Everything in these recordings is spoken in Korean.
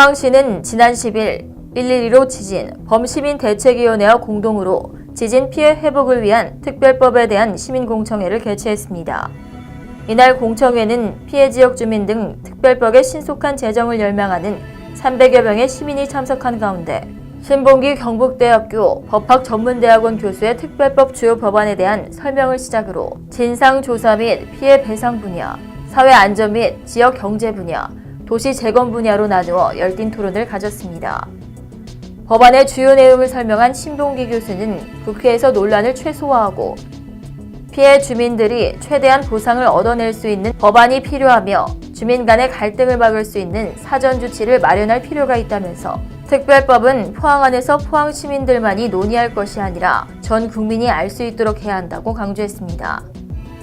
포항시는 지난 10일 112로 지진 범시민대책위원회와 공동으로 지진 피해 회복을 위한 특별법에 대한 시민공청회를 개최했습니다. 이날 공청회는 피해 지역 주민 등 특별법의 신속한 제정을 열망하는 300여 명의 시민이 참석한 가운데 신봉기 경북대학교 법학전문대학원 교수의 특별법 주요 법안에 대한 설명을 시작으로 진상조사 및 피해 배상 분야, 사회안전 및 지역경제 분야, 도시재건 분야로 나누어 열띤 토론을 가졌습니다. 법안의 주요 내용을 설명한 신봉기 교수는 국회에서 논란을 최소화하고 피해 주민들이 최대한 보상을 얻어낼 수 있는 법안이 필요하며 주민 간의 갈등을 막을 수 있는 사전 조치를 마련할 필요가 있다면서 특별법은 포항 안에서 포항 시민들만이 논의할 것이 아니라 전 국민이 알 수 있도록 해야 한다고 강조했습니다.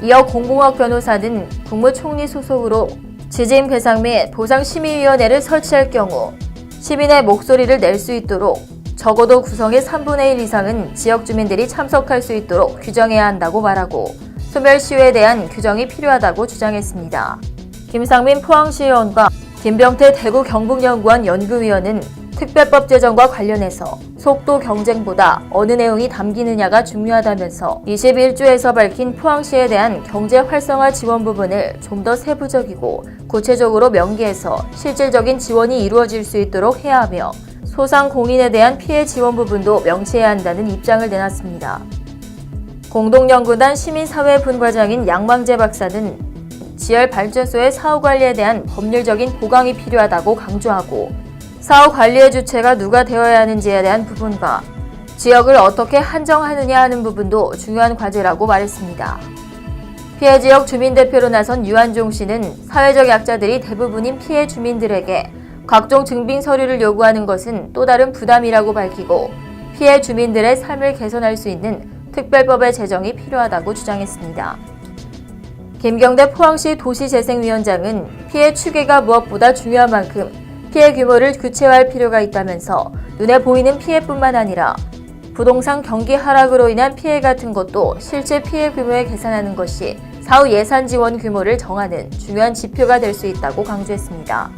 이어 공공학 변호사는 국무총리 소속으로 지진 배상 및 보상 심의위원회를 설치할 경우 시민의 목소리를 낼 수 있도록 적어도 구성의 3분의 1 이상은 지역 주민들이 참석할 수 있도록 규정해야 한다고 말하고 소멸시효에 대한 규정이 필요하다고 주장했습니다. 김상민 포항시의원과 김병태 대구 경북연구원 연구위원은 특별법 제정과 관련해서 속도 경쟁보다 어느 내용이 담기느냐가 중요하다면서 21조에서 밝힌 포항시에 대한 경제 활성화 지원 부분을 좀 더 세부적이고 구체적으로 명기해서 실질적인 지원이 이루어질 수 있도록 해야 하며 소상공인에 대한 피해 지원 부분도 명시해야 한다는 입장을 내놨습니다. 공동연구단 시민사회 분과장인 양망재 박사는 지열 발전소의 사후 관리에 대한 법률적인 보강이 필요하다고 강조하고 사후 관리의 주체가 누가 되어야 하는지에 대한 부분과 지역을 어떻게 한정하느냐 하는 부분도 중요한 과제라고 말했습니다. 피해 지역 주민대표로 나선 유한종 씨는 사회적 약자들이 대부분인 피해 주민들에게 각종 증빙 서류를 요구하는 것은 또 다른 부담이라고 밝히고 피해 주민들의 삶을 개선할 수 있는 특별법의 제정이 필요하다고 주장했습니다. 김경대 포항시 도시재생위원장은 피해 추계가 무엇보다 중요한 만큼 피해 규모를 구체화할 필요가 있다면서 눈에 보이는 피해뿐만 아니라 부동산 경기 하락으로 인한 피해 같은 것도 실제 피해 규모에 계산하는 것이 사후 예산 지원 규모를 정하는 중요한 지표가 될 수 있다고 강조했습니다.